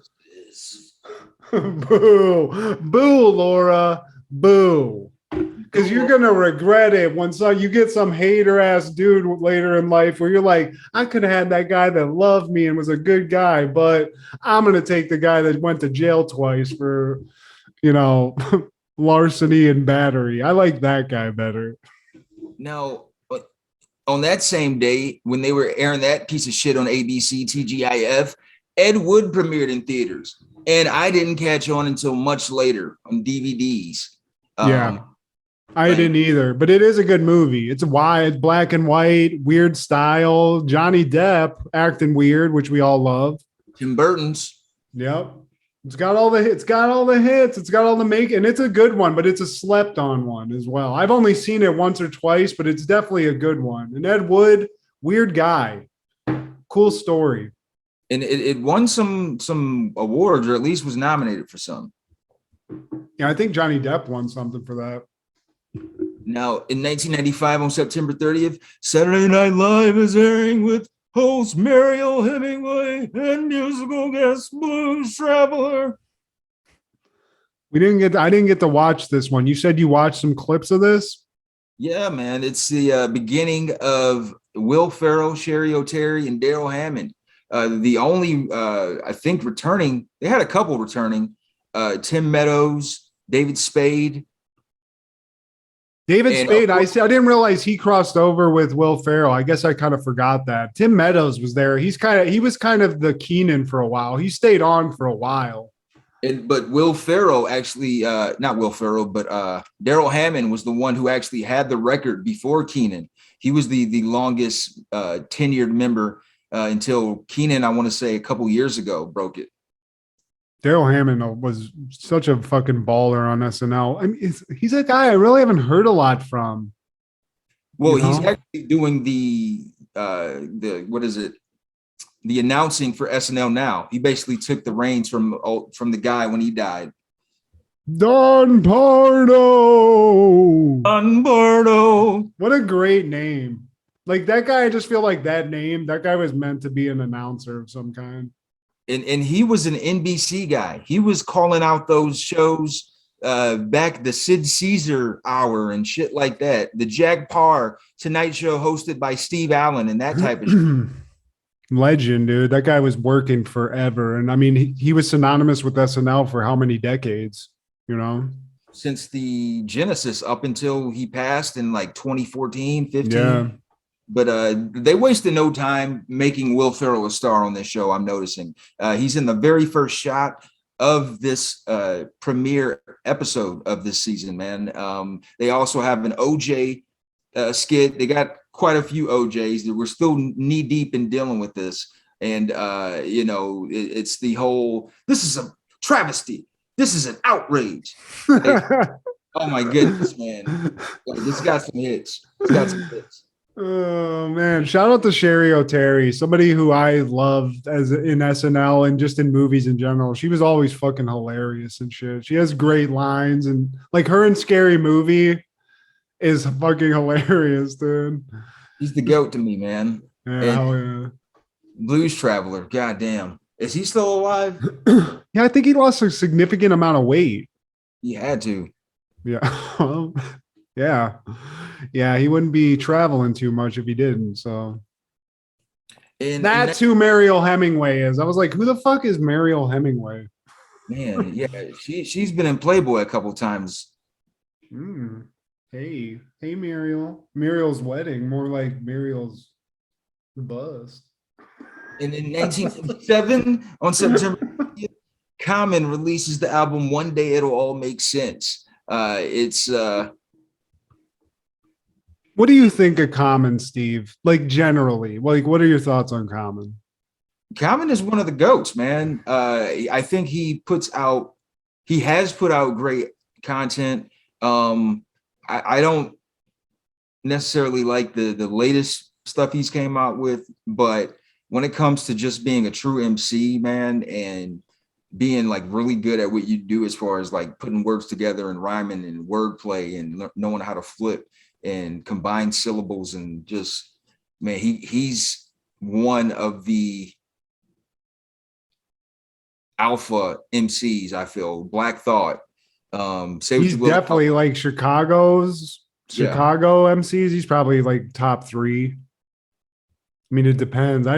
Boo. Boo, Laura. Boo. Because you're gonna regret it when you get some hater ass dude later in life where you're like, I could have had that guy that loved me and was a good guy, but I'm gonna take the guy that went to jail twice for, you know, larceny and battery. I like that guy better. Now, on that same day when they were airing that piece of shit on ABC TGIF, Ed Wood premiered in theaters, and I didn't catch on until much later on DVDs. I didn't either, but it is a good movie. It's wide, black and white, weird style. Johnny Depp acting weird, which we all love. Tim Burton's. Yep. It's got all the hits. It's got all the make, and it's a good one, but it's a slept on one as well. I've only seen it once or twice, but it's definitely a good one. And Ed Wood, weird guy. Cool story. And it won some awards, or at least was nominated for some. Yeah, I think Johnny Depp won something for that. Now, in 1995, on September 30th, Saturday Night Live is airing with host Mariel Hemingway and musical guest Blues Traveler. I didn't get to watch this one. You said you watched some clips of this? Yeah, man. It's the beginning of Will Ferrell, Sherry O'Terry, and Daryl Hammond. The only, I think, returning, they had a couple returning, Tim Meadows, David Spade. I didn't realize he crossed over with Will Ferrell. I guess I kind of forgot that. Tim Meadows was there. He was kind of the Keenan for a while. He stayed on for a while. But Will Ferrell actually, not Will Ferrell, but Daryl Hammond was the one who actually had the record before Keenan. He was the longest tenured member until Keenan, I want to say a couple years ago, broke it. Daryl Hammond was such a fucking baller on SNL. I mean, he's a guy I really haven't heard a lot from. Well, he's actually doing the what is it? The announcing for SNL now. He basically took the reins from the guy when he died. Don Pardo. Don Pardo. What a great name. Like that guy, I just feel like that guy was meant to be an announcer of some kind. And he was an NBC guy. He was calling out those shows back, the Sid Caesar Hour and shit like that. The Jack Parr Tonight Show hosted by Steve Allen and that type of shit. Legend, dude. That guy was working forever. And I mean, he was synonymous with SNL for how many decades, you know? Since the Genesis up until he passed in like 2014, 15. Yeah. But they wasted no time making Will Ferrell a star on this show, I'm noticing. He's in the very first shot of this premiere episode of this season, man. They also have an OJ skit. They got quite a few OJs that we're still knee deep in dealing with this. And, it's the whole, this is a travesty. This is an outrage. Oh, my goodness, man. This got some hits. Oh man, shout out to Sherry O'Terry, somebody who I loved as in SNL and just in movies in general. She was always fucking hilarious and shit. She has great lines, and like her in Scary Movie is fucking hilarious, dude. He's the goat to me, man. Yeah, hell yeah. Blues Traveler, goddamn. Is he still alive? Yeah, I think he lost a significant amount of weight. He had to. Yeah. Yeah. Yeah, he wouldn't be traveling too much if he didn't. So that's who Mariel Hemingway is. I was like, who the fuck is Mariel Hemingway? Man, yeah, she's been in Playboy a couple times. Hey, Mariel. Mariel's wedding, more like Mariel's bust. And in 1957, on September 30th, Common releases the album One Day It'll All Make Sense. What do you think of Common, Steve? Like generally, like what are your thoughts on Common? Common is one of the GOATs, man. I think he has put out great content. I don't necessarily like the latest stuff he's came out with, but when it comes to just being a true MC, man, and being like really good at what you do as far as like putting words together and rhyming and wordplay and knowing how to flip and combine syllables and just, man, he's one of the alpha MCs. I feel Black Thought. He's definitely like Chicago MCs. He's probably like top 3. I mean, it depends.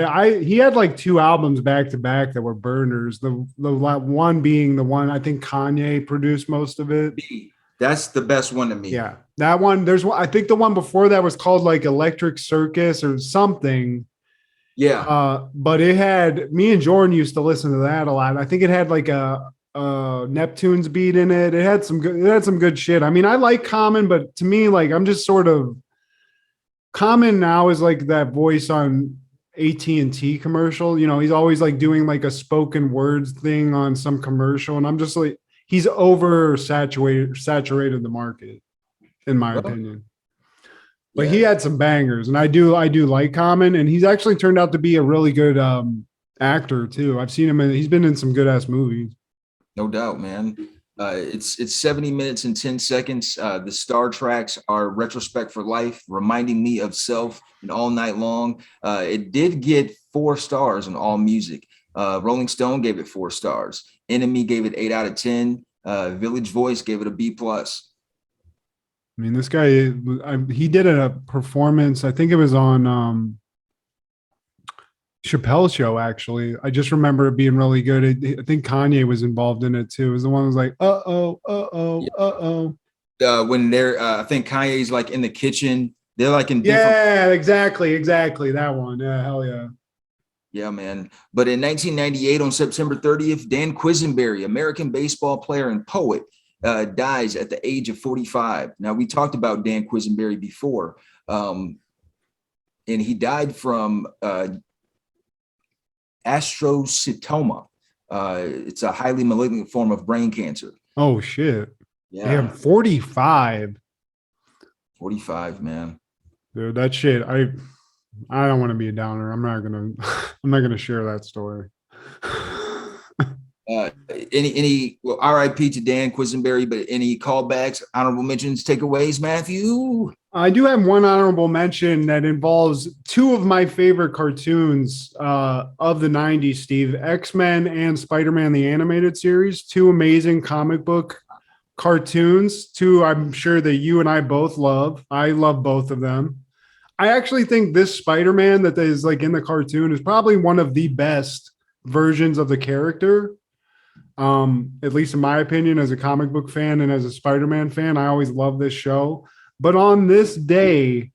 He had like 2 albums back to back that were burners. The one being the one I think Kanye produced most of it. That's the best one to me. Yeah, that one. There's one. I think the one before that was called like Electric Circus or something. Yeah. But it had me and Jordan used to listen to that a lot. I think it had like a Neptune's beat in it. It had some good shit. I mean, I like Common, but to me, like I'm just sort of Common now is like that voice on AT&T commercial. You know, he's always like doing like a spoken words thing on some commercial, and I'm just like, he's saturated the market, in my opinion. But he had some bangers, and I do like Common, and he's actually turned out to be a really good actor too. I've seen him he's been in some good ass movies. No doubt, man. It's 70 minutes and 10 seconds. The star tracks are Retrospect for Life, Reminding Me of Self, and All Night Long. It did get 4 stars on All Music. Rolling Stone gave it 4 stars. Enemy gave it 8 out of 10. Village Voice gave it a B+. I mean, this guy, he did a performance. I think it was on Chappelle's show, actually. I just remember it being really good. I think Kanye was involved in it too. It was the one who was like, when they're, I think Kanye's like in the kitchen. They're like in different. Yeah, exactly. That one. Yeah, hell yeah. Yeah, man. But in 1998, on September 30th, Dan Quisenberry, American baseball player and poet, dies at the age of 45. Now, we talked about Dan Quisenberry before, and he died from astrocytoma. It's a highly malignant form of brain cancer. Oh, shit. Yeah. Damn, 45. 45, man. Dude, that shit, I don't want to be a downer. I'm not gonna share that story. Well, RIP to Dan Quisenberry, but any callbacks, honorable mentions, takeaways, Matthew? I do have one honorable mention that involves 2 of my favorite cartoons of the 90s, Steve. X-Men and Spider-Man the Animated Series, 2 amazing comic book cartoons, 2 I'm sure that you and I both love. I love both of them. I actually think this Spider-Man that is like in the cartoon is probably one of the best versions of the character. At least in my opinion, as a comic book fan and as a Spider-Man fan, I always love this show. But on this day,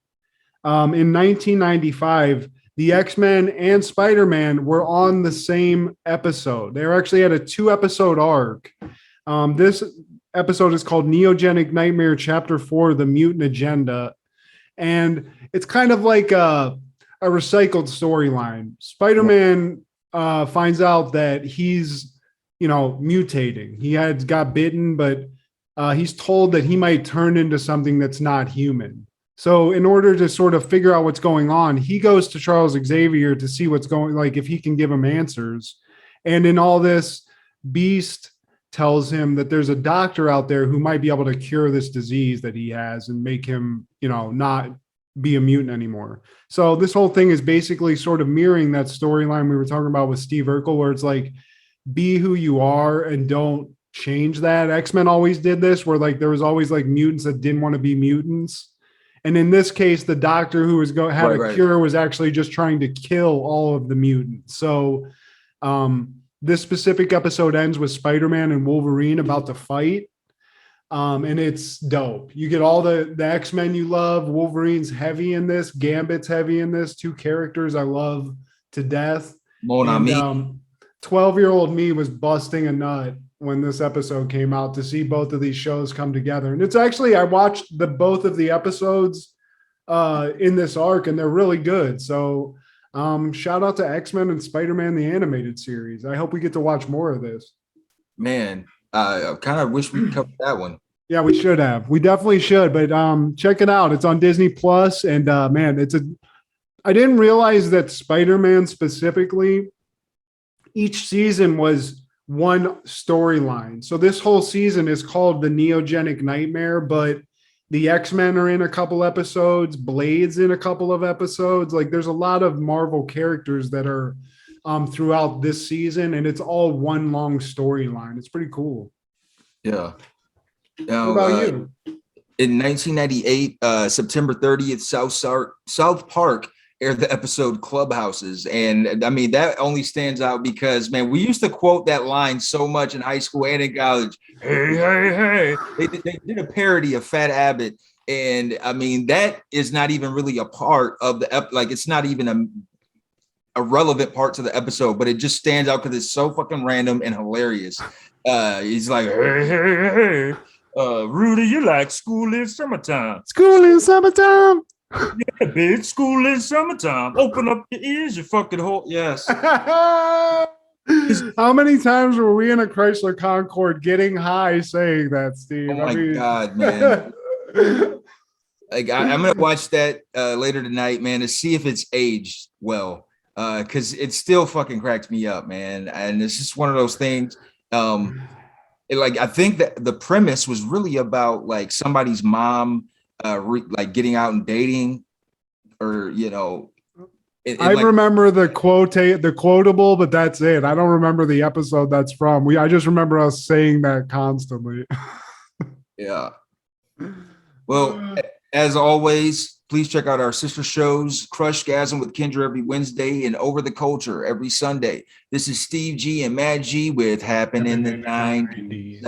in 1995, the X-Men and Spider-Man were on the same episode. They were actually at a 2-episode arc. This episode is called Neogenic Nightmare Chapter 4, The Mutant Agenda. And it's kind of like a recycled storyline. Spider-Man finds out that he's, mutating. He got bitten, but he's told that he might turn into something that's not human. So in order to sort of figure out what's going on, he goes to Charles Xavier to see what's going, like if he can give him answers. And in all this, Beast tells him that there's a doctor out there who might be able to cure this disease that he has and make him, not be a mutant anymore. So this whole thing is basically sort of mirroring that storyline we were talking about with Steve Urkel, where it's like, be who you are and don't change that. X-Men always did this, where like there was always like mutants that didn't want to be mutants. And in this case, the doctor who was had a cure was actually just trying to kill all of the mutants. So this specific episode ends with Spider-Man and Wolverine about to fight. And it's dope. You get all the X-Men you love. Wolverine's heavy in this. Gambit's heavy in this. Two characters I love to death. 12-year-old me was busting a nut when this episode came out to see both of these shows come together. And it's actually, I watched both of the episodes in this arc, and they're really good. So shout out to X-Men and Spider-Man, the animated series. I hope we get to watch more of this. Man, I kind of wish we covered that one. Yeah, we should have. We definitely should. But check it out. It's on Disney Plus, and man, I didn't realize that Spider-Man specifically, each season was one storyline. So this whole season is called the Neogenic Nightmare, but the X-Men are in a couple episodes, Blade's in a couple of episodes. Like there's a lot of Marvel characters that are throughout this season, and it's all one long storyline. It's pretty cool. Yeah. Now, what about you? In 1998, September 30th, South Park aired the episode Clubhouses. And I mean, that only stands out because, man, we used to quote that line so much in high school and in college. Hey, hey, hey. They did a parody of Fat Abbott. And I mean, that is not even really a part of the like, it's not even a relevant part to the episode, but it just stands out because it's so fucking random and hilarious. He's like, hey, hey, hey. Rudy, you like school in summertime. School in summertime. Yeah, bitch, school in summertime. Open up your ears, you fucking hole. Yes. How many times were we in a Chrysler Concorde getting high saying that, Steve? Oh my God, man. Like I'm gonna watch that later tonight, man, to see if it's aged well. Because it still fucking cracks me up, man. And it's just one of those things. I think that the premise was really about like somebody's mom like getting out and dating, or I remember the quotable, but that's it. I don't remember the episode that's from. I just remember us saying that constantly. Yeah. Well, as always, please check out our sister shows, Crushgasm with Kendra every Wednesday and Over the Culture every Sunday. This is Steve G and Matt G with Happen in the 90s.